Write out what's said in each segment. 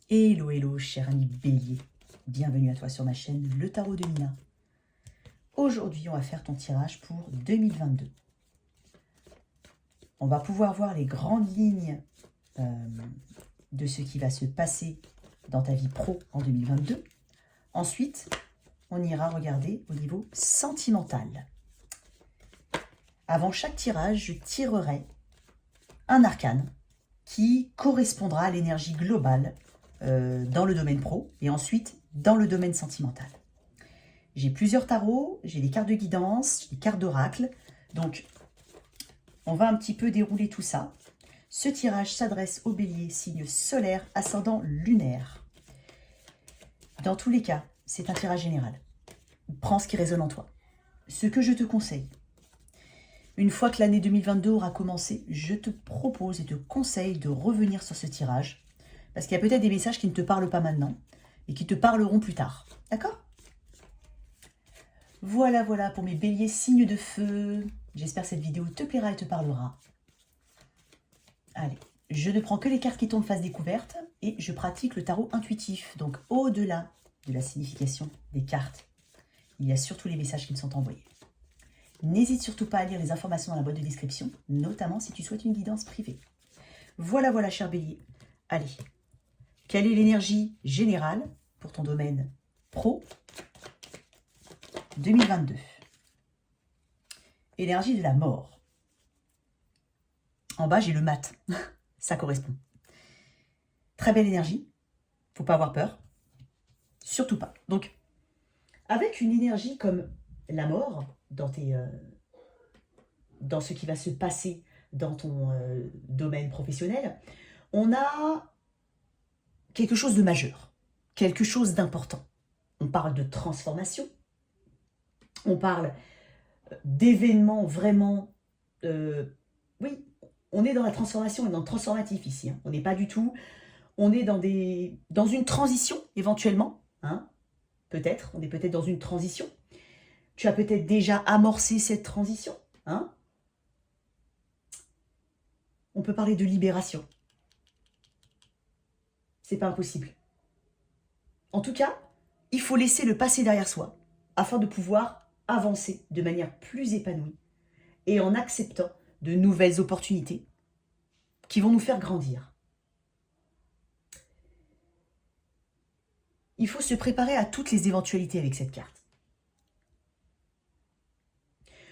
Hello, hello, cher ami Bélier. Bienvenue à toi sur ma chaîne, le Tarot de Mina. Aujourd'hui, on va faire ton tirage pour 2022. On va pouvoir voir les grandes lignes de ce qui va se passer dans ta vie pro en 2022. Ensuite, on ira regarder au niveau sentimental. Avant chaque tirage, je tirerai un arcane qui correspondra à l'énergie globale dans le domaine pro et ensuite dans le domaine sentimental. J'ai plusieurs tarots, j'ai des cartes de guidance, j'ai des cartes d'oracle. Donc, on va un petit peu dérouler tout ça. Ce tirage s'adresse au bélier, signe solaire, ascendant lunaire. Dans tous les cas, c'est un tirage général. Prends ce qui résonne en toi. Ce que je te conseille, une fois que l'année 2022 aura commencé, je te propose et te conseille de revenir sur ce tirage. Parce qu'il y a peut-être des messages qui ne te parlent pas maintenant et qui te parleront plus tard. D'accord ? Voilà, voilà pour mes béliers signes de feu. J'espère que cette vidéo te plaira et te parlera. Allez, je ne prends que les cartes qui tombent face découverte et je pratique le tarot intuitif. Donc au-delà de la signification des cartes, il y a surtout les messages qui me sont envoyés. N'hésite surtout pas à lire les informations dans la boîte de description, notamment si tu souhaites une guidance privée. Voilà, voilà, cher bélier. Allez, quelle est l'énergie générale pour ton domaine pro 2022? Énergie de la mort. En bas, j'ai le mat. Ça correspond. Très belle énergie. Faut pas avoir peur. Surtout pas. Donc, avec une énergie comme la mort dans ce qui va se passer dans ton domaine professionnel, on a quelque chose de majeur, quelque chose d'important. On parle de transformation, on parle d'événements vraiment... oui, on est dans la transformation et dans le transformatif ici. Hein. On n'est pas du tout... On est dans une transition, éventuellement. Hein, peut-être, on est peut-être dans une transition. Tu as peut-être déjà amorcé cette transition. Hein. On peut parler de libération. C'est pas impossible. En tout cas, il faut laisser le passé derrière soi afin de pouvoir avancer de manière plus épanouie et en acceptant de nouvelles opportunités qui vont nous faire grandir. Il faut se préparer à toutes les éventualités avec cette carte.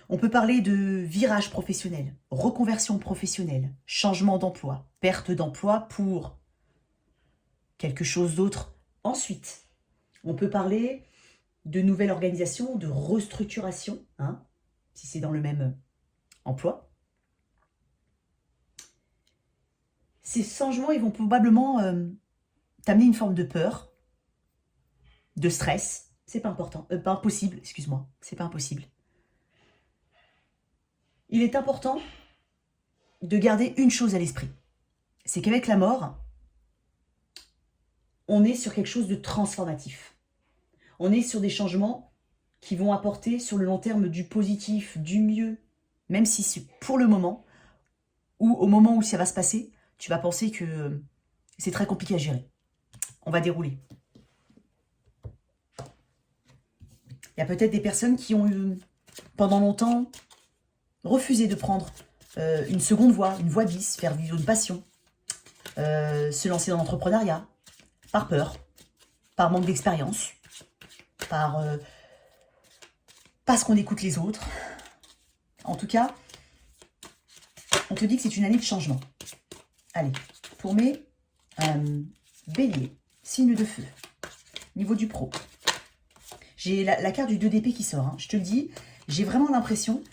On peut parler de virage professionnel, reconversion professionnelle, changement d'emploi, perte d'emploi pour quelque chose d'autre ensuite. On peut parler de nouvelle organisation, de restructuration, hein, si c'est dans le même emploi. Ces changements, ils vont probablement t'amener une forme de peur, de stress. C'est pas important, pas impossible, excuse-moi, c'est pas impossible. Il est important de garder une chose à l'esprit. C'est qu'avec la mort, on est sur quelque chose de transformatif. On est sur des changements qui vont apporter sur le long terme du positif, du mieux. Même si pour le moment, ou au moment où ça va se passer, tu vas penser que c'est très compliqué à gérer. On va dérouler. Il y a peut-être des personnes qui ont eu, pendant longtemps, refusé de prendre une seconde voie, une voie bis, faire vivre une passion, se lancer dans l'entrepreneuriat, par peur, par manque d'expérience, parce qu'on écoute les autres. En tout cas, on te dit que c'est une année de changement. Allez, pour mes béliers, signe de feu, niveau du pro. J'ai la carte du 2 d'épée qui sort. Hein. Je te le dis, j'ai vraiment l'impression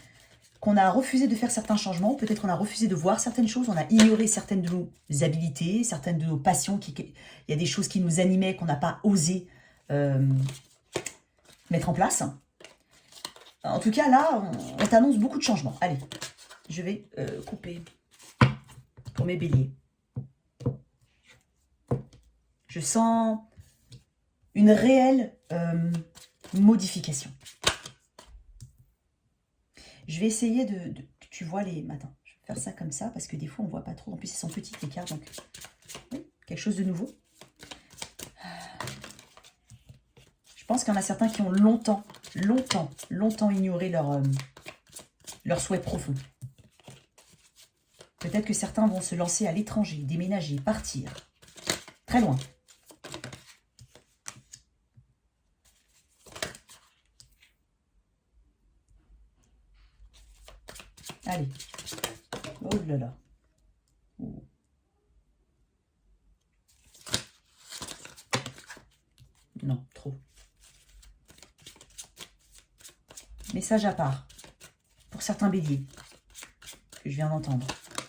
qu'on a refusé de faire certains changements. Peut-être qu'on a refusé de voir certaines choses. On a ignoré certaines de nos habilités, certaines de nos passions. Il y a des choses qui nous animaient, qu'on n'a pas osé mettre en place. En tout cas, là, on t'annonce beaucoup de changements. Allez, je vais couper pour mes béliers. Je sens une réelle modification. Je vais essayer de... Tu vois les... Attends, je vais faire ça comme ça, parce que des fois, on ne voit pas trop. En plus, elles sont petites, les cartes, donc... Oui, quelque chose de nouveau. pense qu'il y en a certains qui ont longtemps ignoré leur souhait profond. Peut-être que certains vont se lancer à l'étranger, déménager, partir. Très loin. Allez. Oh là là. Oh. Non, trop. Message à part. Pour certains béliers que je viens d'entendre.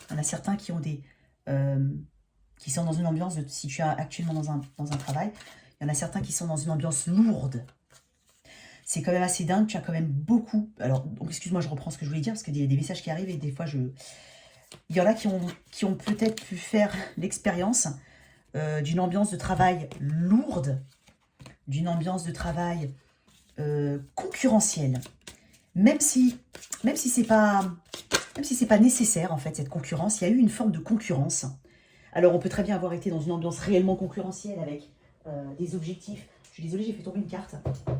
Il y en a certains qui ont des... qui sont dans une ambiance, si tu es actuellement dans un travail, il y en a certains qui sont dans une ambiance lourde. C'est quand même assez dingue, tu as quand même beaucoup... Alors, excuse-moi, je reprends ce que je voulais dire, parce qu'il y a des messages qui arrivent et des fois, il y en a qui ont peut-être pu faire l'expérience d'une ambiance de travail lourde, d'une ambiance de travail concurrentielle. Même si c'est pas nécessaire, en fait, cette concurrence, il y a eu une forme de concurrence. Alors, on peut très bien avoir été dans une ambiance réellement concurrentielle avec des objectifs. Je suis désolée, j'ai fait tomber une carte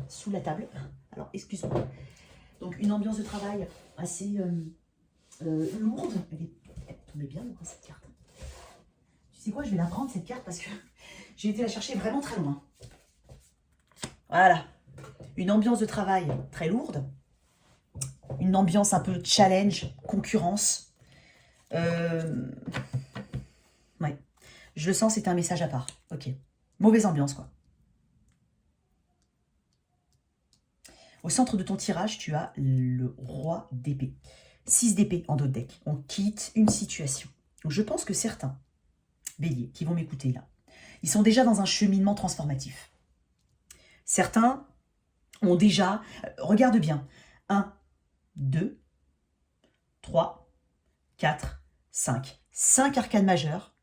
sous la table. Alors, excuse-moi. Donc, une ambiance de travail assez lourde. Elle est tombée bien, cette carte. Tu sais quoi, je vais la prendre, cette carte, parce que j'ai été la chercher vraiment très loin. Voilà. Une ambiance de travail très lourde. Une ambiance un peu challenge, concurrence. Ouais. Je le sens, c'est un message à part. Ok. Mauvaise ambiance, quoi. Au centre de ton tirage, tu as le roi d'épée. 6 d'épée en dos de deck. On quitte une situation. Donc, je pense que certains béliers qui vont m'écouter là, ils sont déjà dans un cheminement transformatif. Certains ont déjà... regarde bien. 1, 2, 3, 4, 5. 5 arcanes majeures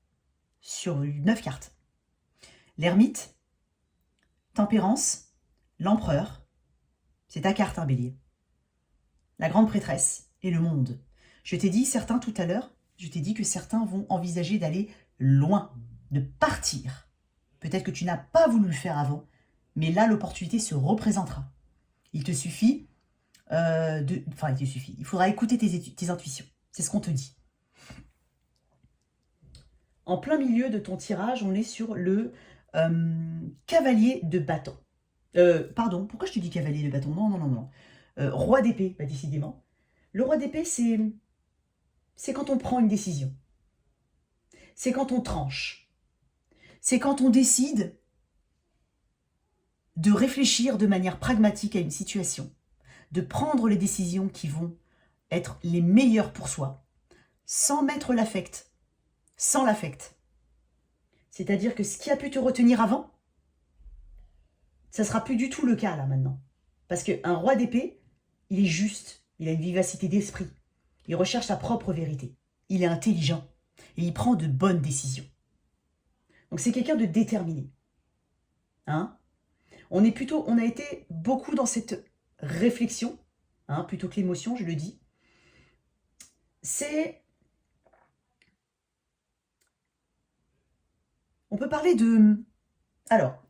sur 9 cartes. L'ermite, tempérance, l'empereur, c'est ta carte, hein, bélier. La grande prêtresse et le monde. Je t'ai dit, certains tout à l'heure, je t'ai dit que certains vont envisager d'aller loin, de partir. Peut-être que tu n'as pas voulu le faire avant, mais là, l'opportunité se représentera. Il te suffit il faudra écouter tes intuitions. C'est ce qu'on te dit. En plein milieu de ton tirage, on est sur le cavalier de bâton. Pardon, pourquoi je te dis cavalier de bâton? Non. Roi d'épée, bah, décidément. Le roi d'épée, c'est quand on prend une décision. C'est quand on tranche. C'est quand on décide de réfléchir de manière pragmatique à une situation, de prendre les décisions qui vont être les meilleures pour soi, sans mettre l'affect, sans l'affect. C'est-à-dire que ce qui a pu te retenir avant, ça ne sera plus du tout le cas là maintenant. Parce qu'un roi d'épée, il est juste, il a une vivacité d'esprit, il recherche sa propre vérité, il est intelligent et il prend de bonnes décisions. Donc c'est quelqu'un de déterminé. Hein? On a été beaucoup dans cette réflexion, hein, plutôt que l'émotion, je le dis. On peut parler de... Alors,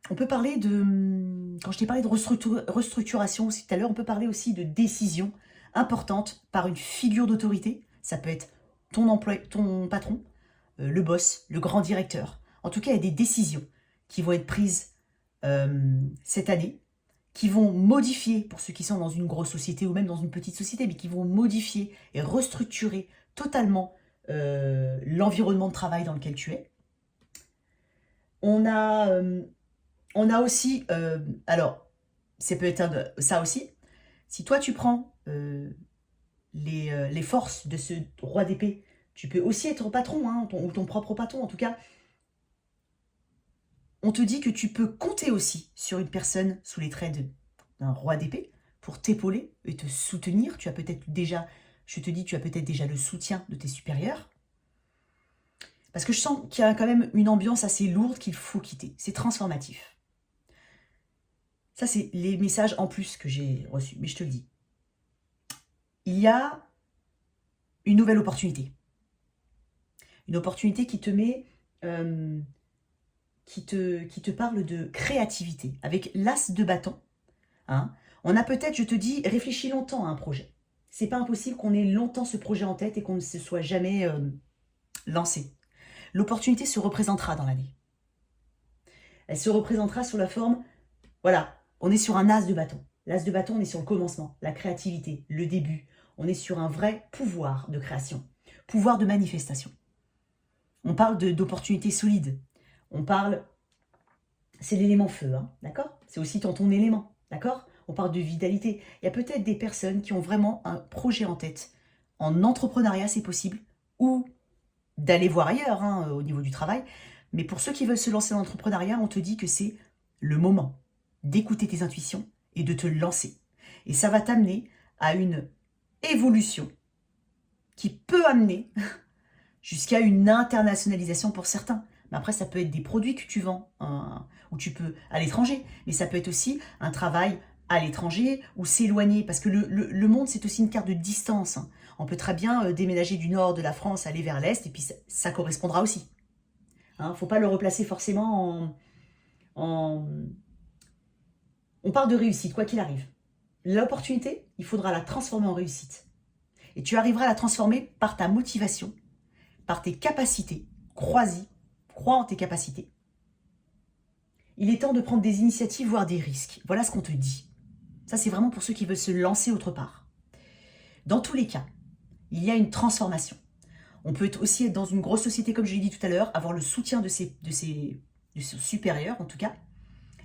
on peut parler de... Quand je t'ai parlé de restructuration aussi tout à l'heure, on peut parler aussi de décision importante par une figure d'autorité. Ça peut être ton patron, le boss, le grand directeur. En tout cas, il y a des décisions qui vont être prises cette année, qui vont modifier, pour ceux qui sont dans une grosse société ou même dans une petite société, mais qui vont modifier et restructurer totalement l'environnement de travail dans lequel tu es. On a aussi, alors, c'est peut-être ça aussi, si toi tu prends les forces de ce roi d'épée, tu peux aussi être patron, hein, ou ton propre patron. En tout cas, on te dit que tu peux compter aussi sur une personne sous les traits d'un roi d'épée pour t'épauler et te soutenir. Tu as peut-être déjà, je te dis, tu as peut-être déjà le soutien de tes supérieurs. Parce que je sens qu'il y a quand même une ambiance assez lourde qu'il faut quitter. C'est transformatif. Ça, c'est les messages en plus que j'ai reçus, mais je te le dis. Il y a une nouvelle opportunité. Une opportunité qui te met qui te parle de créativité. Avec l'as de bâton, hein, on a peut-être, je te dis, réfléchi longtemps à un projet. C'est pas impossible qu'on ait longtemps ce projet en tête et qu'on ne se soit jamais lancé. L'opportunité se représentera dans l'année. Elle se représentera sous la forme, voilà, on est sur un as de bâton. L'as de bâton, on est sur le commencement, la créativité, le début. On est sur un vrai pouvoir de création, pouvoir de manifestation. On parle d'opportunités solides. On parle, c'est l'élément feu, hein, d'accord? C'est aussi ton élément, d'accord? On parle de vitalité. Il y a peut-être des personnes qui ont vraiment un projet en tête. En entrepreneuriat, c'est possible, ou d'aller voir ailleurs, hein, au niveau du travail. Mais pour ceux qui veulent se lancer dans l'entrepreneuriat, on te dit que c'est le moment d'écouter tes intuitions et de te lancer. Et ça va t'amener à une évolution qui peut amener jusqu'à une internationalisation pour certains. Mais après, ça peut être des produits que tu vends, ou tu peux à l'étranger. Mais ça peut être aussi un travail à l'étranger ou s'éloigner. Parce que le monde, c'est aussi une carte de distance, hein. On peut très bien déménager du nord de la France, aller vers l'est, et puis ça correspondra aussi. Il ne faut pas le replacer forcément en... On parle de réussite, quoi qu'il arrive. L'opportunité, il faudra la transformer en réussite. Et tu arriveras à la transformer par ta motivation, par tes capacités. Crois-y, crois en tes capacités. Il est temps de prendre des initiatives, voire des risques. Voilà ce qu'on te dit. Ça, c'est vraiment pour ceux qui veulent se lancer autre part. Dans tous les cas, il y a une transformation. On peut aussi être dans une grosse société, comme je l'ai dit tout à l'heure, avoir le soutien de ses supérieurs, en tout cas.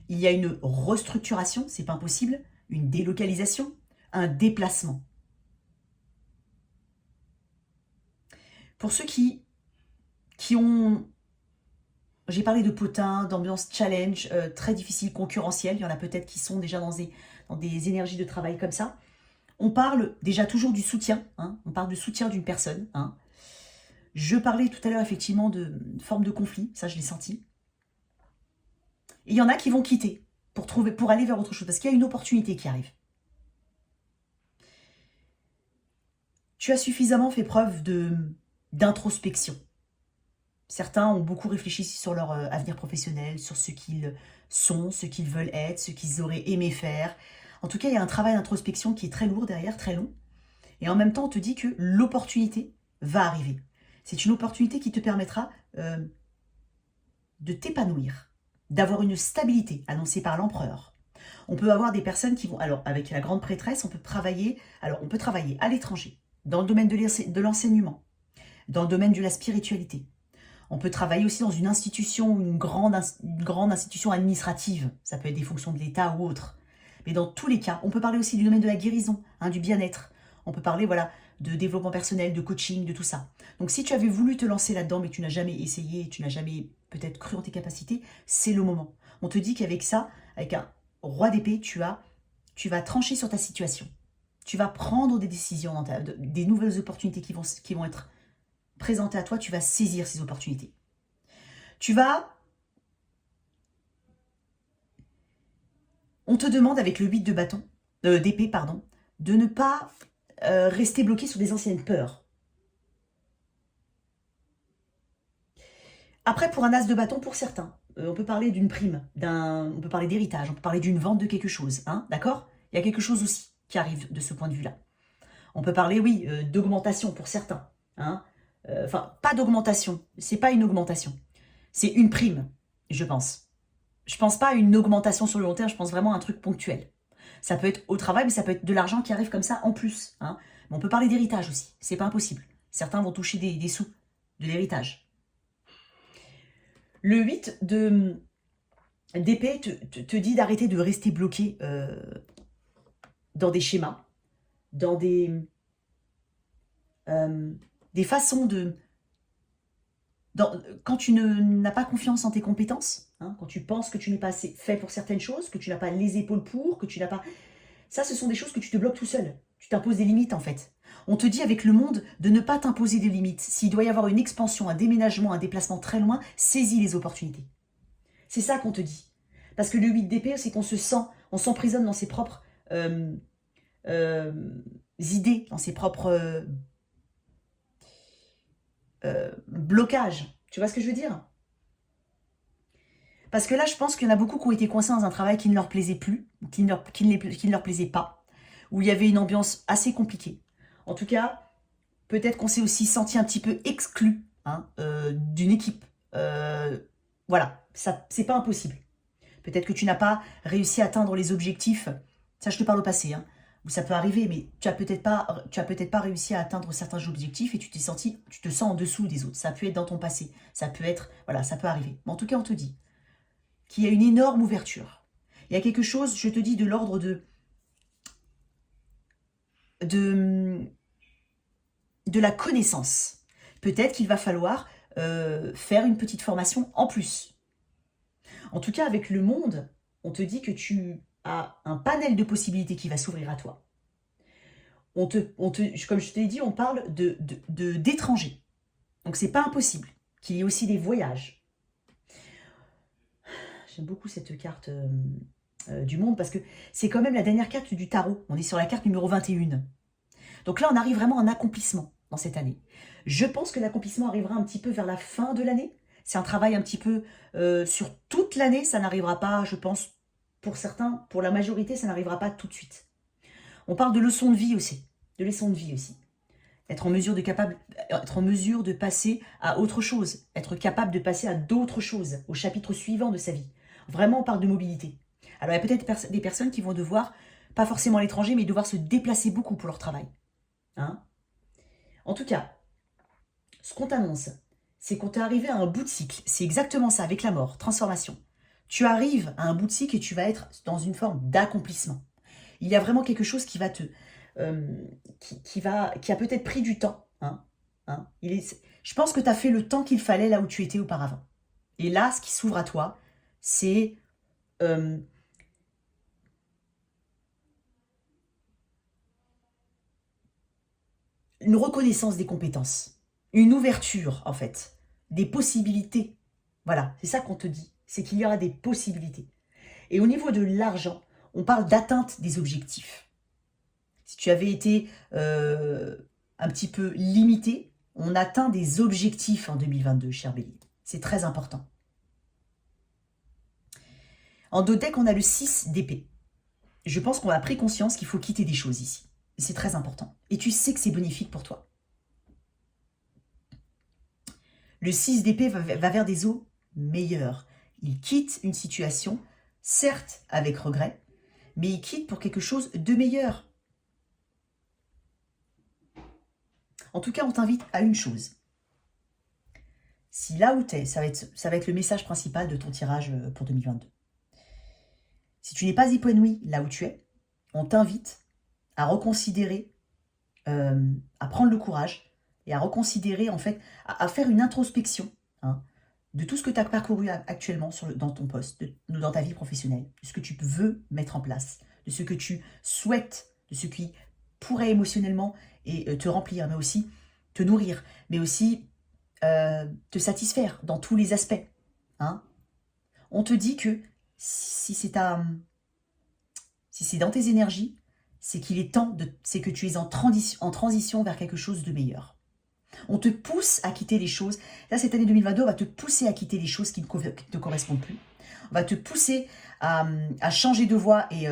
Il y a une restructuration, c'est pas impossible, une délocalisation, un déplacement. Pour ceux qui ont... J'ai parlé de potin, d'ambiance challenge, très difficile, concurrentielle. Il y en a peut-être qui sont déjà dans des énergies de travail comme ça. On parle déjà toujours du soutien, hein, on parle du soutien d'une personne. Hein. Je parlais tout à l'heure effectivement de forme de conflit, ça je l'ai senti. Et il y en a qui vont quitter pour aller vers autre chose, parce qu'il y a une opportunité qui arrive. Tu as suffisamment fait preuve d'introspection. Certains ont beaucoup réfléchi sur leur avenir professionnel, sur ce qu'ils sont, ce qu'ils veulent être, ce qu'ils auraient aimé faire. En tout cas, il y a un travail d'introspection qui est très lourd derrière, très long. Et en même temps, on te dit que l'opportunité va arriver. C'est une opportunité qui te permettra de t'épanouir, d'avoir une stabilité annoncée par l'empereur. On peut avoir des personnes qui vont... Alors, avec la grande prêtresse, on peut travailler à l'étranger, dans le domaine de l'enseignement, dans le domaine de la spiritualité. On peut travailler aussi dans une institution, une grande institution administrative. Ça peut être des fonctions de l'État ou autre. Mais dans tous les cas, on peut parler aussi du domaine de la guérison, hein, du bien-être. On peut parler voilà, de développement personnel, de coaching, de tout ça. Donc si tu avais voulu te lancer là-dedans, mais que tu n'as jamais essayé, tu n'as jamais peut-être cru en tes capacités, c'est le moment. On te dit qu'avec ça, avec un roi d'épée, tu vas trancher sur ta situation. Tu vas prendre des décisions, des nouvelles opportunités qui vont être présentées à toi, tu vas saisir ces opportunités. On te demande avec le 8 de bâton, d'épée, pardon, de ne pas rester bloqué sur des anciennes peurs. Après, pour un as de bâton, pour certains, on peut parler d'une prime, on peut parler d'héritage, on peut parler d'une vente de quelque chose, hein, d'accord? Il y a quelque chose aussi qui arrive de ce point de vue-là. On peut parler, oui, d'augmentation pour certains, hein. Enfin, pas d'augmentation, c'est pas une augmentation, c'est une prime, je pense. Je pense pas à une augmentation sur le long terme, je pense vraiment à un truc ponctuel. Ça peut être au travail, mais ça peut être de l'argent qui arrive comme ça en plus. Hein. Mais on peut parler d'héritage aussi, c'est pas impossible. Certains vont toucher des sous, de l'héritage. Le 8 d'épée te dit d'arrêter de rester bloqué dans des schémas, dans des façons de... quand tu n'as pas confiance en tes compétences, hein, quand tu penses que tu n'es pas assez fait pour certaines choses, que tu n'as pas les épaules pour, que tu n'as pas... Ça, ce sont des choses que tu te bloques tout seul. Tu t'imposes des limites, en fait. On te dit avec le monde de ne pas t'imposer des limites. S'il doit y avoir une expansion, un déménagement, un déplacement très loin, saisis les opportunités. C'est ça qu'on te dit. Parce que le 8 d'épée, c'est qu'on se sent, on s'emprisonne dans ses propres idées, dans ses propres blocages. Tu vois ce que je veux dire? Parce que là, je pense qu'il y en a beaucoup qui ont été coincés dans un travail qui ne leur plaisait plus, ou qui ne leur plaisait pas, où il y avait une ambiance assez compliquée. En tout cas, peut-être qu'on s'est aussi senti un petit peu exclu hein, d'une équipe. Voilà, ça c'est pas impossible. Peut-être que tu n'as pas réussi à atteindre les objectifs. Ça, je te parle au passé, hein, où ça peut arriver, mais tu as peut-être pas réussi à atteindre certains objectifs et tu te sens en dessous des autres. Ça peut être dans ton passé, ça peut être, voilà, ça peut arriver. Mais en tout cas, on te dit qu'il y a une énorme ouverture. Il y a quelque chose, je te dis, de l'ordre de la connaissance. Peut-être qu'il va falloir faire une petite formation en plus. En tout cas, avec le monde, on te dit que tu as un panel de possibilités qui va s'ouvrir à toi. Comme je te l'ai dit, on parle d'étrangers. Donc, c'est pas impossible qu'il y ait aussi des voyages. J'aime beaucoup cette carte du monde parce que c'est quand même la dernière carte du tarot. On est sur la carte numéro 21. Donc là, on arrive vraiment à un accomplissement dans cette année. Je pense que l'accomplissement arrivera un petit peu vers la fin de l'année. C'est un travail un petit peu sur toute l'année. Ça n'arrivera pas, je pense, pour certains, pour la majorité, ça n'arrivera pas tout de suite. On parle de leçons de vie aussi. De leçons de vie aussi. Être en mesure de passer à autre chose. Être capable de passer à d'autres choses, au chapitre suivant de sa vie. Vraiment, on parle de mobilité. Alors, il y a peut-être des personnes qui vont devoir, pas forcément à l'étranger, mais devoir se déplacer beaucoup pour leur travail. Hein? En tout cas, ce qu'on t'annonce, c'est qu'on t'est arrivé à un bout de cycle. C'est exactement ça, avec la mort, transformation. Tu arrives à un bout de cycle et tu vas être dans une forme d'accomplissement. Il y a vraiment quelque chose qui va qui a peut-être pris du temps. Je pense que tu as fait le temps qu'il fallait là où tu étais auparavant. Et là, ce qui s'ouvre à toi, c'est une reconnaissance des compétences, une ouverture en fait, des possibilités. Voilà, c'est ça qu'on te dit, c'est qu'il y aura des possibilités. Et au niveau de l'argent, on parle d'atteinte des objectifs. Si tu avais été un petit peu limité, on atteint des objectifs en 2022, cher Bélier. C'est très important. En dos deck, on a le 6 d'épée. Je pense qu'on a pris conscience qu'il faut quitter des choses ici. C'est très important. Et tu sais que c'est bénéfique pour toi. Le 6 d'épée va vers des eaux meilleures. Il quitte une situation, certes avec regret, mais il quitte pour quelque chose de meilleur. En tout cas, on t'invite à une chose. Si là où tu es, ça va être le message principal de ton tirage pour 2022. Si tu n'es pas épanoui là où tu es, on t'invite à reconsidérer, à prendre le courage et à reconsidérer, en fait, à faire une introspection de tout ce que tu as parcouru actuellement dans ton poste, dans ta vie professionnelle, de ce que tu veux mettre en place, de ce que tu souhaites, de ce qui pourrait émotionnellement et te remplir, mais aussi te nourrir, mais aussi te satisfaire dans tous les aspects. On te dit que si c'est dans tes énergies, c'est qu'il est temps, c'est que tu es en transition vers quelque chose de meilleur. On te pousse à quitter les choses. Là, cette année 2022, on va te pousser à quitter les choses qui ne te correspondent plus. On va te pousser à changer de voie et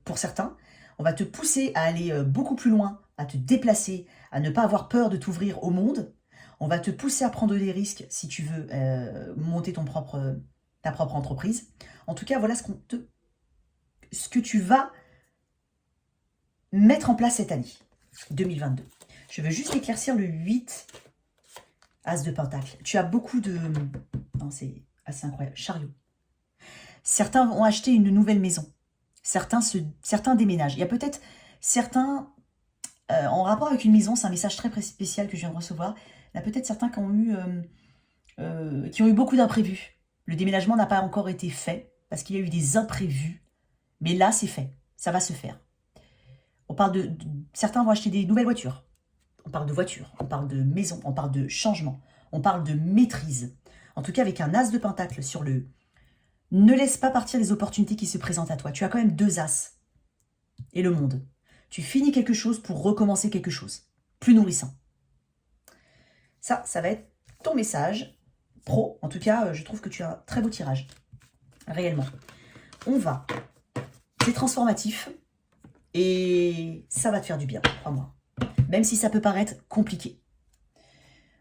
pour certains, on va te pousser à aller beaucoup plus loin, à te déplacer, à ne pas avoir peur de t'ouvrir au monde. On va te pousser à prendre des risques si tu veux monter ta propre entreprise. En tout cas, voilà ce que tu vas mettre en place cette année 2022. Je veux juste éclaircir le 8 As de Pentacle. Tu as beaucoup de... Non, c'est assez incroyable. Chariot. Certains ont acheté une nouvelle maison. Certains déménagent. Il y a peut-être certains... en rapport avec une maison, c'est un message très spécial que je viens de recevoir. Il y a peut-être certains qui ont eu beaucoup d'imprévus. Le déménagement n'a pas encore été fait parce qu'il y a eu des imprévus. Mais là, c'est fait. Ça va se faire. On parle certains vont acheter des nouvelles voitures. On parle de voitures, on parle de maison, on parle de changement, on parle de maîtrise. En tout cas, avec un as de pentacle sur le... Ne laisse pas partir les opportunités qui se présentent à toi. Tu as quand même 2 as. Et le monde. Tu finis quelque chose pour recommencer quelque chose. Plus nourrissant. Ça va être ton message pro. En tout cas, je trouve que tu as un très beau tirage. réellement. On va. C'est transformatif et ça va te faire du bien, crois-moi. Même si ça peut paraître compliqué.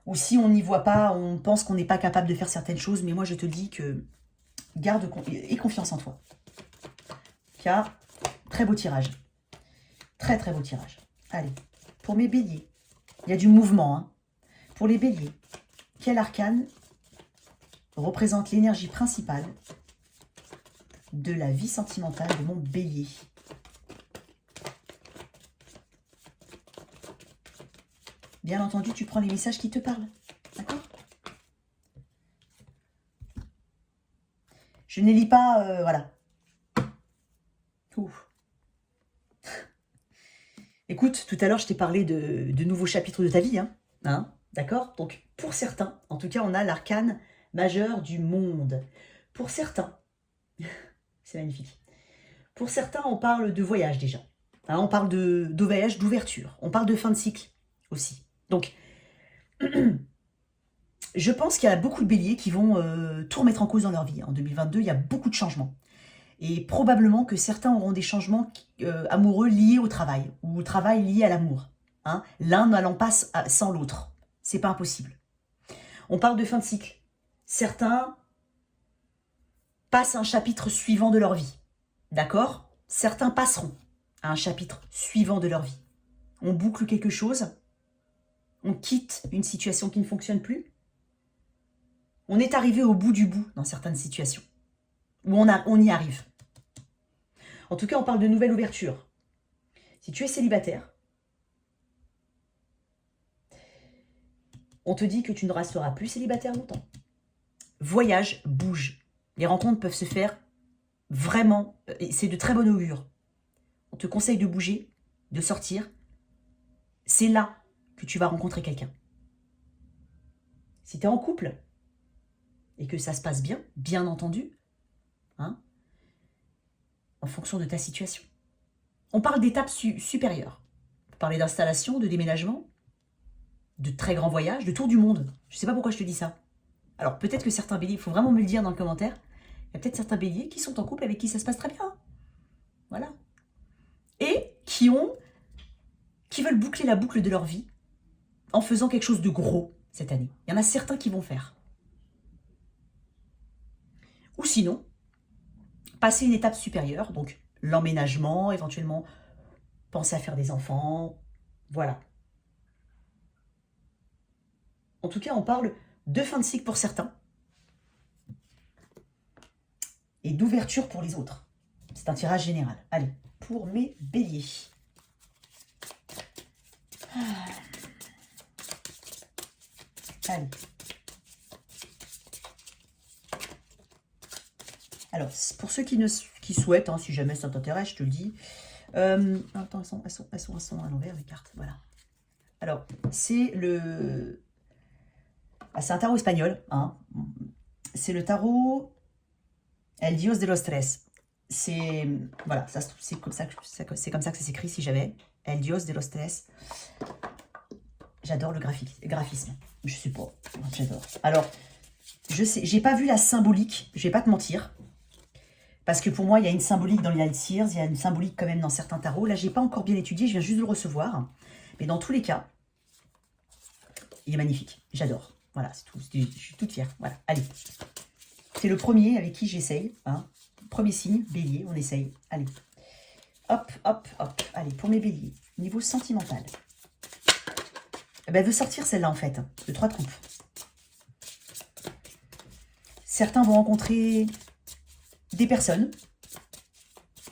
Ou si on n'y voit pas, on pense qu'on n'est pas capable de faire certaines choses, mais moi je te dis que aie confiance en toi. Car, très beau tirage. Très très beau tirage. Allez, pour mes béliers, il y a du mouvement. Hein. Pour les béliers, quel arcane représente l'énergie principale de la vie sentimentale de mon bélier? Bien entendu, tu prends les messages qui te parlent. D'accord? Je ne les lis pas, voilà. Ouf. Écoute, tout à l'heure, je t'ai parlé de nouveaux chapitres de ta vie. Hein, d'accord? Donc, pour certains, en tout cas, on a l'arcane majeur du monde. Pour certains, c'est magnifique. Pour certains, on parle de voyage déjà. Hein, on parle de voyage, d'ouverture. On parle de fin de cycle aussi. Donc, je pense qu'il y a beaucoup de béliers qui vont tout remettre en cause dans leur vie. En 2022, il y a beaucoup de changements. Et probablement que certains auront des changements amoureux liés au travail, ou au travail lié à l'amour. Hein, l'un n'allant pas sans l'autre. C'est pas impossible. On parle de fin de cycle. Certains passent à un chapitre suivant de leur vie. D'accord? Certains passeront à un chapitre suivant de leur vie. On boucle quelque chose. On quitte une situation qui ne fonctionne plus. On est arrivé au bout du bout dans certaines situations. Où on y arrive. En tout cas, on parle de nouvelle ouverture. Si tu es célibataire, on te dit que tu ne resteras plus célibataire longtemps. Voyage, bouge. Les rencontres peuvent se faire vraiment, c'est de très bon augure. On te conseille de bouger, de sortir. C'est là que tu vas rencontrer quelqu'un. Si tu es en couple et que ça se passe bien, bien entendu, hein, en fonction de ta situation. On parle d'étapes supérieures. On peut parler d'installation, de déménagement, de très grands voyages, de tour du monde. Je ne sais pas pourquoi je te dis ça. Alors peut-être que certains béliers, il faut vraiment me le dire dans le commentaire, il y a peut-être certains béliers qui sont en couple avec qui ça se passe très bien. Voilà. Et qui veulent boucler la boucle de leur vie en faisant quelque chose de gros cette année. Il y en a certains qui vont faire. Ou sinon, passer une étape supérieure, donc l'emménagement, éventuellement penser à faire des enfants, voilà. En tout cas, on parle de fin de cycle pour certains et d'ouverture pour les autres. C'est un tirage général. Allez, pour mes béliers. Allez. Alors, pour ceux qui souhaitent, hein, si jamais ça t'intéresse, je te le dis. Attends, elles sont à l'envers, les cartes. Voilà. Alors, c'est le... Ah, c'est un tarot espagnol. Hein. C'est le tarot El Dios de los Tres. C'est... Voilà, c'est comme ça que ça s'écrit, si jamais. El Dios de los Tres. J'adore le graphisme. Je sais pas. J'adore. Alors, je sais, j'ai pas vu la symbolique. Je vais pas te mentir. Parce que pour moi, il y a une symbolique dans les Night Seers, il y a une symbolique quand même dans certains tarots. Là, je n'ai pas encore bien étudié, je viens juste de le recevoir. Mais dans tous les cas, il est magnifique. J'adore. Voilà, c'est tout. Je suis toute fière. Voilà, allez. C'est le premier avec qui j'essaye. Hein. Premier signe, bélier, on essaye. Allez. Hop, hop, hop. Allez, pour mes béliers. Niveau sentimental. Elle veut sortir celle-là, en fait. Le 3 de coupe. Certains vont rencontrer des personnes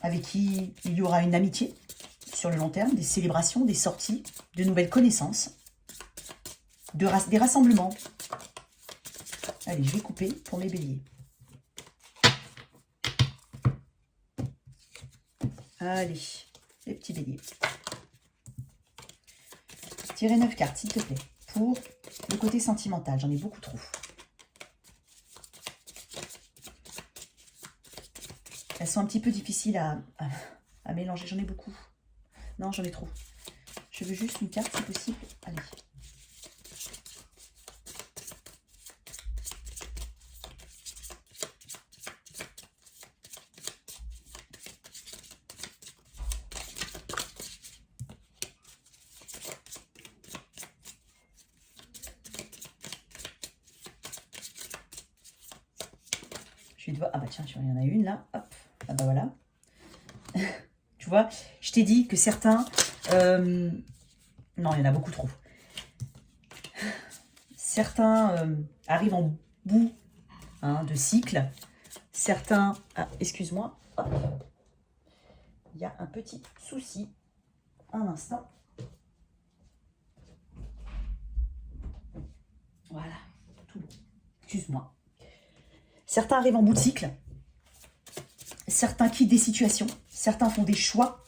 avec qui il y aura une amitié sur le long terme, des célébrations, des sorties, de nouvelles connaissances, des rassemblements. Allez, je vais couper pour mes béliers. Allez, les petits béliers. Tirez 9 cartes, s'il te plaît, pour le côté sentimental. J'en ai beaucoup trop. Elles sont un petit peu difficiles à mélanger. J'en ai beaucoup. Non, j'en ai trop. Je veux juste une carte, si possible. Allez. Je vais devoir... Ah bah tiens, il y en a une là. Hop. Ah bah voilà. Tu vois, je t'ai dit que certains... Non, il y en a beaucoup trop. Certains arrivent en bout de cycle. Certains... Ah, excuse-moi. Hop. Il y a un petit souci. Un instant. Voilà. Tout bon. Excuse-moi. Certains arrivent en bout de cycle. Certains quittent des situations. Certains font des choix.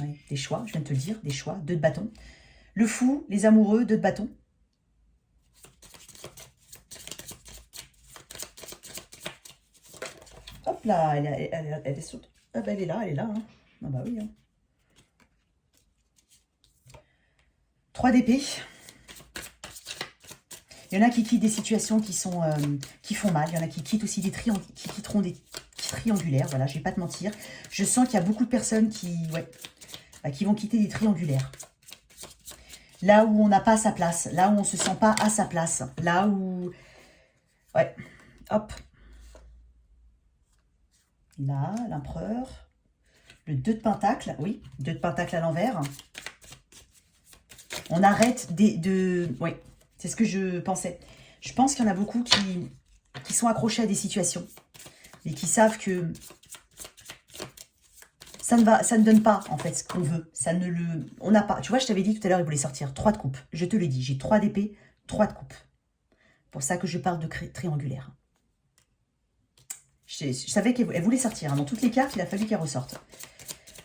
Ouais, des choix, je viens de te le dire. Des choix. 2 de bâton. Le fou, les amoureux, 2 de bâton. Hop là, elle est saute. Ah bah elle est là, Hein. Ah bah oui. Hein. 3 d'épée. Il y en a qui quittent des situations qui font mal. Il y en a qui quittent aussi qui quitteront des triangulaires. Voilà, je vais pas te mentir. Je sens qu'il y a beaucoup de personnes qui vont quitter des triangulaires. Là où on n'a pas sa place. Là où on ne se sent pas à sa place. Là où... Ouais. Hop. Là, l'empereur. Le 2 de pentacle. Oui, 2 de pentacle à l'envers. On arrête Oui, c'est ce que je pensais. Je pense qu'il y en a beaucoup qui sont accrochés à des situations. Et qui savent que ça ne donne pas, en fait, ce qu'on veut. On n'a pas. Tu vois, je t'avais dit tout à l'heure, il voulait sortir 3 de coupe. Je te l'ai dit, j'ai 3 d'épée, 3 de coupe. Pour ça que je parle de triangulaire. Je savais qu'elle voulait sortir. Dans toutes les cartes, il a fallu qu'elle ressorte.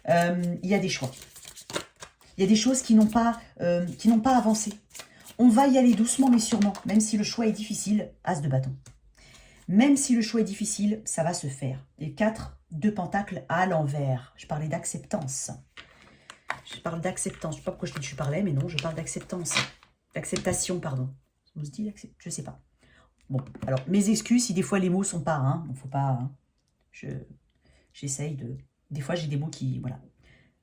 Il y a des choix. Il y a des choses qui n'ont pas avancé. On va y aller doucement mais sûrement, même si le choix est difficile. As de bâton. Même si le choix est difficile, ça va se faire. Et 4 de pentacle à l'envers. Je parlais d'acceptance. Je parle d'acceptance. Je ne sais pas pourquoi je parlais, mais non, je parle d'acceptance. D'acceptation, pardon. On se dit, je ne sais pas. Bon, alors, mes excuses si des fois les mots sont pas, hein. Faut pas, hein. J'essaye de... Des fois, j'ai des mots qui... Voilà.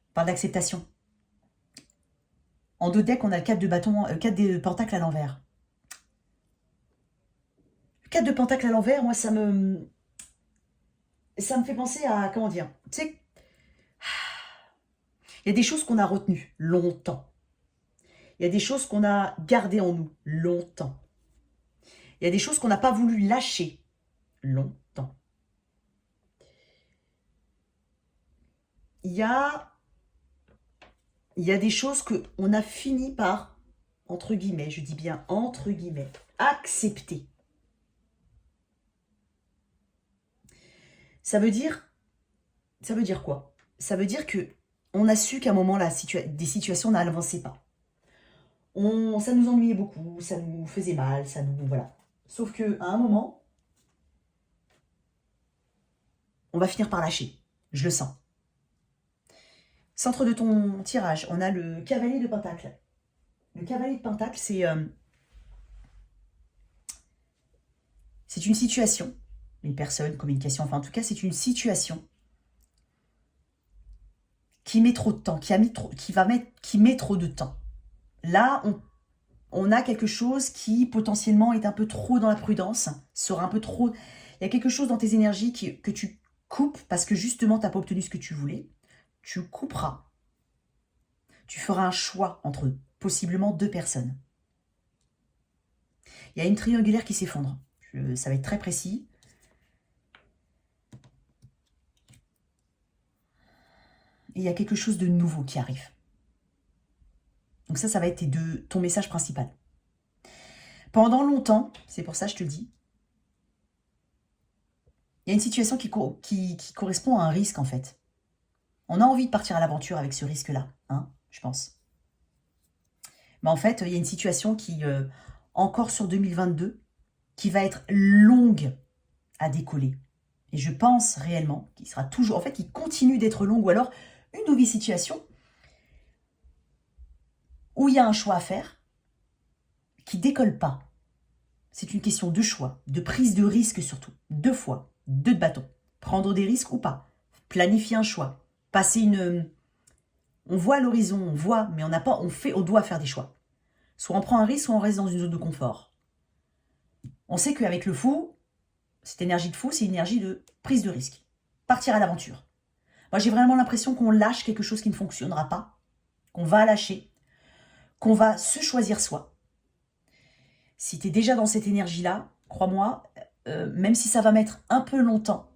Je parle d'acceptation. En 2 decks, on a le 4 de bâton, 4 de pentacle à l'envers. Le 4 de pentacle à l'envers, moi, ça me fait penser à, comment dire, tu sais, il y a des choses qu'on a retenues longtemps. Il y a des choses qu'on a gardées en nous longtemps. Il y a des choses qu'on n'a pas voulu lâcher longtemps. Il y a des choses qu'on a fini par, entre guillemets, je dis bien entre guillemets, accepter. Ça veut dire quoi? Ça veut dire que on a su qu'à un moment, des situations n'avançaient pas. Ça nous ennuyait beaucoup, ça nous faisait mal, voilà. Sauf qu'à un moment, on va finir par lâcher. Je le sens. Centre de ton tirage, on a le cavalier de pentacle. Le cavalier de pentacle, c'est une situation, une personne, communication, enfin en tout cas, c'est une situation qui met trop de temps, qui met trop de temps. Là, on a quelque chose qui potentiellement est un peu trop dans la prudence, sera un peu trop... Il y a quelque chose dans tes énergies que tu coupes parce que justement, tu n'as pas obtenu ce que tu voulais. Tu couperas. Tu feras un choix entre possiblement 2 personnes. Il y a une triangulaire qui s'effondre. Ça va être très précis. Et il y a quelque chose de nouveau qui arrive. Donc ça va être ton message principal. Pendant longtemps, c'est pour ça que je te le dis, il y a une situation qui correspond à un risque en fait. On a envie de partir à l'aventure avec ce risque-là, hein, je pense. Mais en fait, il y a une situation qui, encore sur 2022, qui va être longue à décoller. Et je pense réellement qu'il sera toujours, en fait, qu'il continue d'être longue, ou alors une nouvelle situation où il y a un choix à faire qui ne décolle pas. C'est une question de choix, de prise de risque surtout. 2 fois, 2 de bâton. Prendre des risques ou pas. Planifier un choix. Passer une... On voit l'horizon, on voit, mais on doit faire des choix. Soit on prend un risque, soit on reste dans une zone de confort. On sait qu'avec le fou, cette énergie de fou, c'est une énergie de prise de risque. Partir à l'aventure. Moi, j'ai vraiment l'impression qu'on lâche quelque chose qui ne fonctionnera pas, qu'on va lâcher, qu'on va se choisir soi. Si tu es déjà dans cette énergie-là, crois-moi, même si ça va mettre un peu longtemps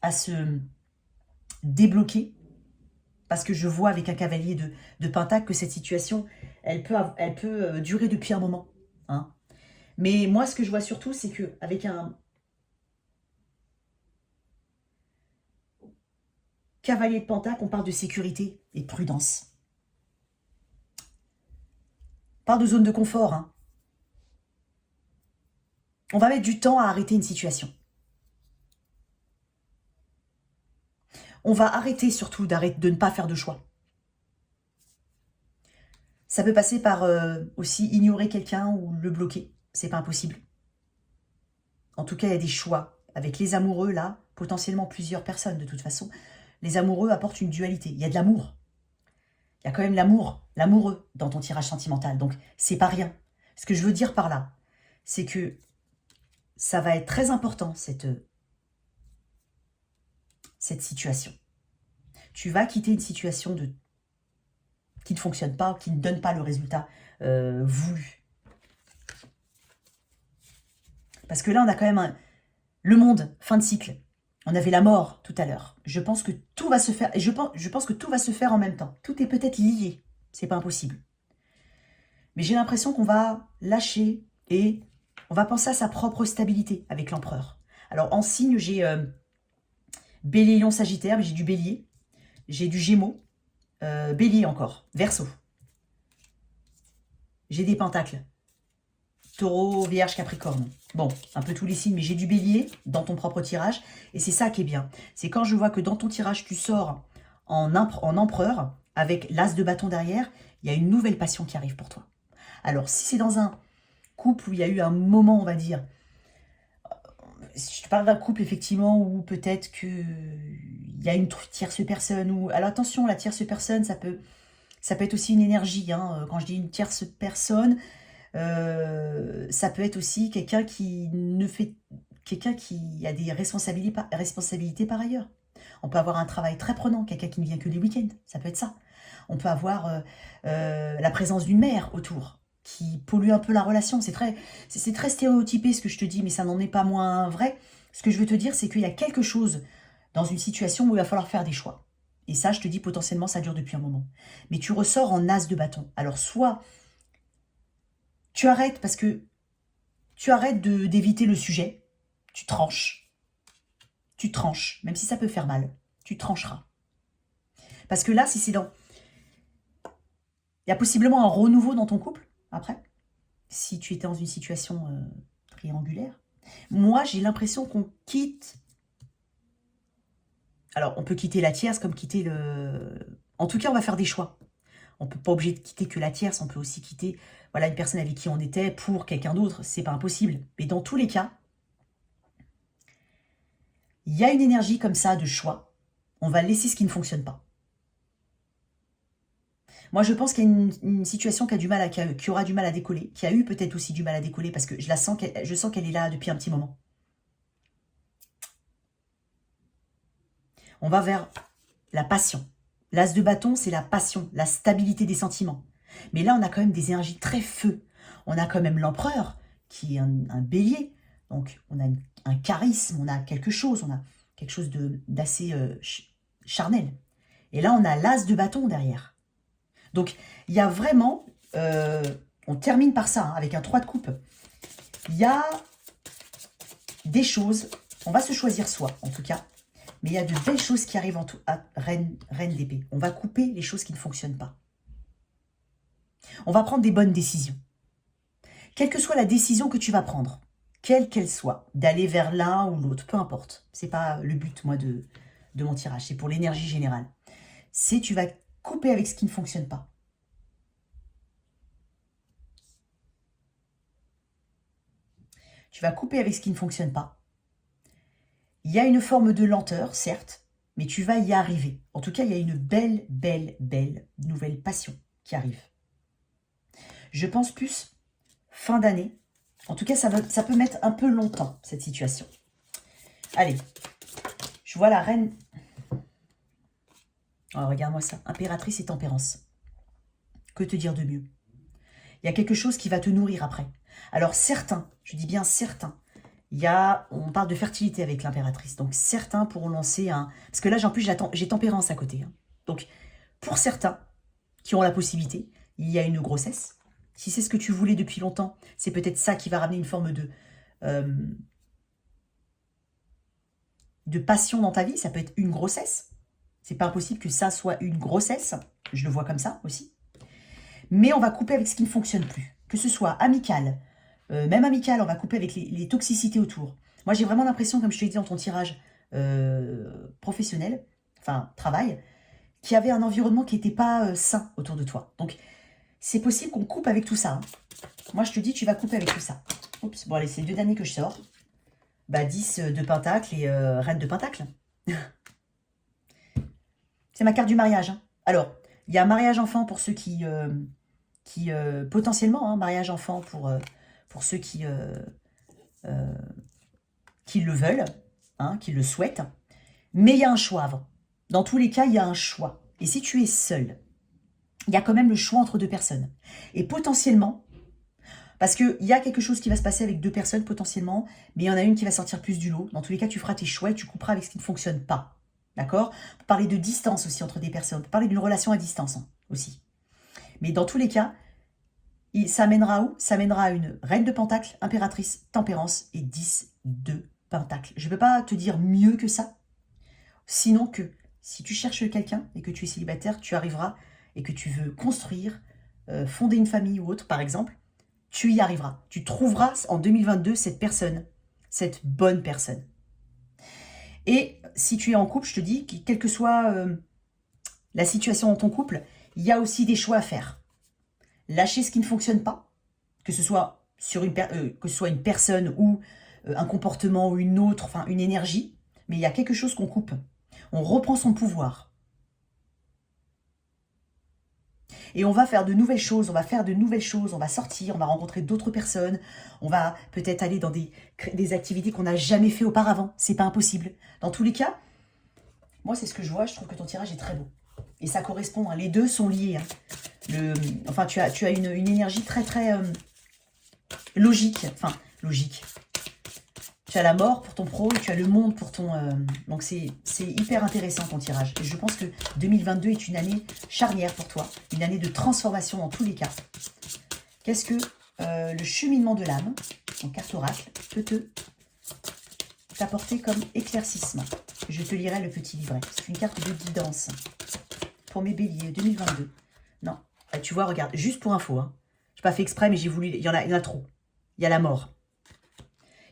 à se débloquer, parce que je vois avec un cavalier de Pentacle que cette situation, elle peut durer depuis un moment. Hein. Mais moi, ce que je vois surtout, c'est qu'avec un cavalier de Pentacle, on parle de sécurité et de prudence. On parle de zone de confort. Hein. On va mettre du temps à arrêter une situation. On va arrêter surtout de ne pas faire de choix. Ça peut passer par aussi ignorer quelqu'un ou le bloquer. C'est pas impossible. En tout cas, il y a des choix. Avec les amoureux, là, potentiellement plusieurs personnes de toute façon, les amoureux apportent une dualité. Il y a de l'amour. Il y a quand même l'amour, l'amoureux dans ton tirage sentimental. Donc, c'est pas rien. Ce que je veux dire par là, c'est que ça va être très important, cette situation. Tu vas quitter une situation qui ne fonctionne pas, qui ne donne pas le résultat voulu. Parce que là, on a quand même le monde, fin de cycle. On avait la mort tout à l'heure. Je pense que tout va se faire, et je pense que tout va se faire en même temps. Tout est peut-être lié. C'est pas impossible. Mais j'ai l'impression qu'on va lâcher et on va penser à sa propre stabilité avec l'empereur. Alors, en signe, j'ai Bélier, Lion, Sagittaire, mais j'ai du Bélier. J'ai du Gémeaux. Bélier encore. Verseau. J'ai des Pentacles. Taureau, Vierge, Capricorne. Bon, un peu tous les signes, mais j'ai du Bélier dans ton propre tirage. Et c'est ça qui est bien. C'est quand je vois que dans ton tirage, tu sors en empereur, avec l'as de bâton derrière, il y a une nouvelle passion qui arrive pour toi. Alors, si c'est dans un couple où il y a eu un moment, on va dire, si je te parle d'un couple, effectivement, où peut-être qu'il y a une tierce personne, ou... Alors attention, la tierce personne, ça peut être aussi une énergie. Hein. Quand je dis une tierce personne, ça peut être aussi quelqu'un qui a des responsabilités par ailleurs. On peut avoir un travail très prenant, quelqu'un qui ne vient que les week-ends, ça peut être ça. On peut avoir la présence d'une mère autour, qui pollue un peu la relation. C'est très stéréotypé ce que je te dis, mais ça n'en est pas moins vrai. Ce que je veux te dire, c'est qu'il y a quelque chose dans une situation où il va falloir faire des choix. Et ça, je te dis, potentiellement, ça dure depuis un moment. Mais tu ressors en as de bâton. Alors, soit tu arrêtes parce que tu arrêtes d'éviter le sujet, tu tranches, même si ça peut faire mal, tu trancheras. Parce que là, si c'est dans... Il y a possiblement un renouveau dans ton couple, après, si tu étais dans une situation triangulaire. Moi, j'ai l'impression qu'on quitte... Alors, on peut quitter la tierce comme quitter le... En tout cas, on va faire des choix. On ne peut pas obligé de quitter que la tierce, on peut aussi quitter une personne avec qui on était pour quelqu'un d'autre, c'est pas impossible. Mais dans tous les cas, il y a une énergie comme ça de choix. On va laisser ce qui ne fonctionne pas. Moi, je pense qu'il y a une situation qui aura du mal à décoller, qui a eu peut-être aussi du mal à décoller, parce que je sens qu'elle est là depuis un petit moment. On va vers la passion. L'as de bâton, c'est la passion, la stabilité des sentiments. Mais là, on a quand même des énergies très feu. On a quand même l'empereur, qui est un bélier. Donc, on a un charisme, on a quelque chose d'assez charnel. Et là, on a l'as de bâton derrière. Donc, il y a vraiment... on termine par ça, hein, avec un 3 de coupe. Il y a des choses... On va se choisir soi, en tout cas. Mais il y a de belles choses qui arrivent à Reine d'épée. On va couper les choses qui ne fonctionnent pas. On va prendre des bonnes décisions. Quelle que soit la décision que tu vas prendre, quelle qu'elle soit, d'aller vers l'un ou l'autre, peu importe. C'est pas le but, moi, de mon tirage. C'est pour l'énergie générale. C'est tu vas couper avec ce qui ne fonctionne pas. Tu vas couper avec ce qui ne fonctionne pas. Il y a une forme de lenteur, certes, mais tu vas y arriver. En tout cas, il y a une belle, belle, belle nouvelle passion qui arrive. Je pense plus fin d'année, En tout cas, ça peut mettre un peu longtemps, cette situation. Allez, je vois la reine. Oh, regarde-moi ça. Impératrice et tempérance. Que te dire de mieux? Il y a quelque chose qui va te nourrir après. Alors certains, je dis bien certains, on parle de fertilité avec l'impératrice. Donc certains pourront lancer un... Parce que là, en plus, j'ai tempérance à côté. Hein. Donc pour certains qui ont la possibilité, il y a une grossesse. Si c'est ce que tu voulais depuis longtemps, c'est peut-être ça qui va ramener une forme de passion dans ta vie. Ça peut être une grossesse. C'est pas impossible que ça soit une grossesse. Je le vois comme ça aussi. Mais on va couper avec ce qui ne fonctionne plus. Que ce soit amical, même amical, on va couper avec les toxicités autour. Moi, j'ai vraiment l'impression, comme je te l'ai dit dans ton tirage professionnel, enfin, travail, qu'il y avait un environnement qui n'était pas sain autour de toi. Donc, c'est possible qu'on coupe avec tout ça. Hein. Moi, je te dis, tu vas couper avec tout ça. Oups, bon, allez, c'est les 2 derniers que je sors. Bah, 10 de Pentacle et Reine de Pentacle. C'est ma carte du mariage. Hein. Alors, il y a mariage enfant pour ceux qui potentiellement, hein, mariage enfant pour ceux qui le veulent, hein, qui le souhaitent. Mais il y a un choix avant. Dans tous les cas, il y a un choix. Et si tu es seul, il y a quand même le choix entre 2 personnes. Et potentiellement, parce qu'il y a quelque chose qui va se passer avec 2 personnes potentiellement, mais il y en a une qui va sortir plus du lot. Dans tous les cas, tu feras tes choix et tu couperas avec ce qui ne fonctionne pas. D'accord? On peut parler de distance aussi entre des personnes. On peut parler d'une relation à distance hein, aussi. Mais dans tous les cas, ça mènera où? Ça mènera à une reine de pentacle, impératrice, tempérance et 10 de pentacle. Je ne peux pas te dire mieux que ça. Sinon que si tu cherches quelqu'un et que tu es célibataire, tu arriveras et que tu veux construire, fonder une famille ou autre par exemple, tu y arriveras. Tu trouveras en 2022 cette personne, cette bonne personne. Et si tu es en couple, je te dis, quelle que soit la situation dans ton couple, il y a aussi des choix à faire. Lâcher ce qui ne fonctionne pas, que ce soit, une personne ou un comportement ou une autre, enfin une énergie, mais il y a quelque chose qu'on coupe. On reprend son pouvoir. Et on va faire de nouvelles choses, on va sortir, on va rencontrer d'autres personnes, on va peut-être aller dans des activités qu'on n'a jamais fait auparavant. C'est pas impossible. Dans tous les cas, moi c'est ce que je vois, je trouve que ton tirage est très beau. Et ça correspond, hein, les deux sont liés. Hein. Enfin, tu as une énergie très très logique. Enfin, logique. Tu as la mort pour ton pro et tu as le monde pour ton... donc c'est hyper intéressant ton tirage. Et je pense que 2022 est une année charnière pour toi. Une année de transformation dans tous les cas. Qu'est-ce que le cheminement de l'âme, en carte oracle, peut t'apporter comme éclaircissement? Je te lirai le petit livret. C'est une carte de guidance pour mes béliers 2022. Non, tu vois, regarde, juste pour info. Hein. Je n'ai pas fait exprès, mais j'ai voulu... Il y en a trop. Il y a la mort.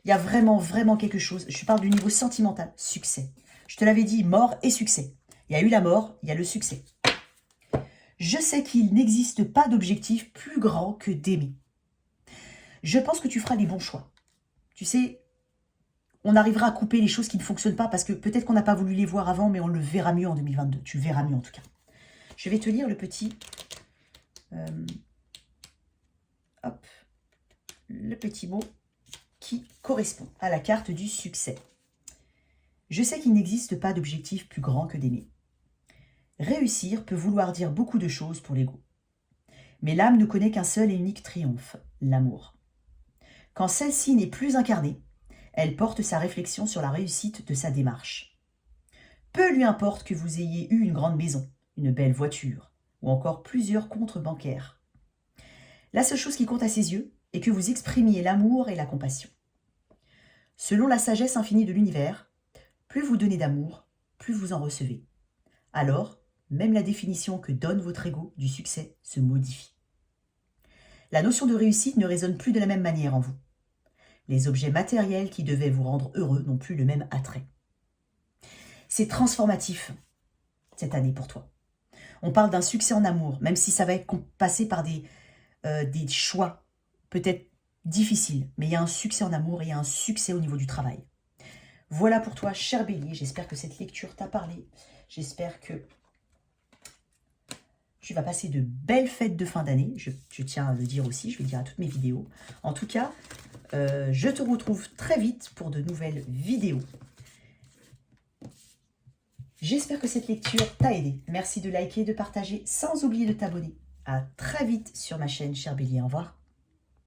Il y a vraiment, vraiment quelque chose. Je parle du niveau sentimental. Succès. Je te l'avais dit, mort et succès. Il y a eu la mort, il y a le succès. Je sais qu'il n'existe pas d'objectif plus grand que d'aimer. Je pense que tu feras les bons choix. Tu sais, on arrivera à couper les choses qui ne fonctionnent pas parce que peut-être qu'on n'a pas voulu les voir avant, mais on le verra mieux en 2022. Tu le verras mieux en tout cas. Je vais te lire le petit... hop. Le petit mot qui correspond à la carte du succès. Je sais qu'il n'existe pas d'objectif plus grand que d'aimer. Réussir peut vouloir dire beaucoup de choses pour l'ego. Mais l'âme ne connaît qu'un seul et unique triomphe, l'amour. Quand celle-ci n'est plus incarnée, elle porte sa réflexion sur la réussite de sa démarche. Peu lui importe que vous ayez eu une grande maison, une belle voiture, ou encore plusieurs comptes bancaires. La seule chose qui compte à ses yeux est que vous exprimiez l'amour et la compassion. Selon la sagesse infinie de l'univers, plus vous donnez d'amour, plus vous en recevez. Alors, même la définition que donne votre ego du succès se modifie. La notion de réussite ne résonne plus de la même manière en vous. Les objets matériels qui devaient vous rendre heureux n'ont plus le même attrait. C'est transformatif, cette année pour toi. On parle d'un succès en amour, même si ça va être passé par des choix peut-être difficiles. Mais il y a un succès en amour et il y a un succès au niveau du travail. Voilà pour toi, cher Bélier. J'espère que cette lecture t'a parlé. J'espère que Tu vas passer de belles fêtes de fin d'année. Je tiens à le dire aussi, je vais le dire à toutes mes vidéos. En tout cas, je te retrouve très vite pour de nouvelles vidéos. J'espère que cette lecture t'a aidé. Merci de liker, de partager, sans oublier de t'abonner. À très vite sur ma chaîne, chère Bélier. Au revoir.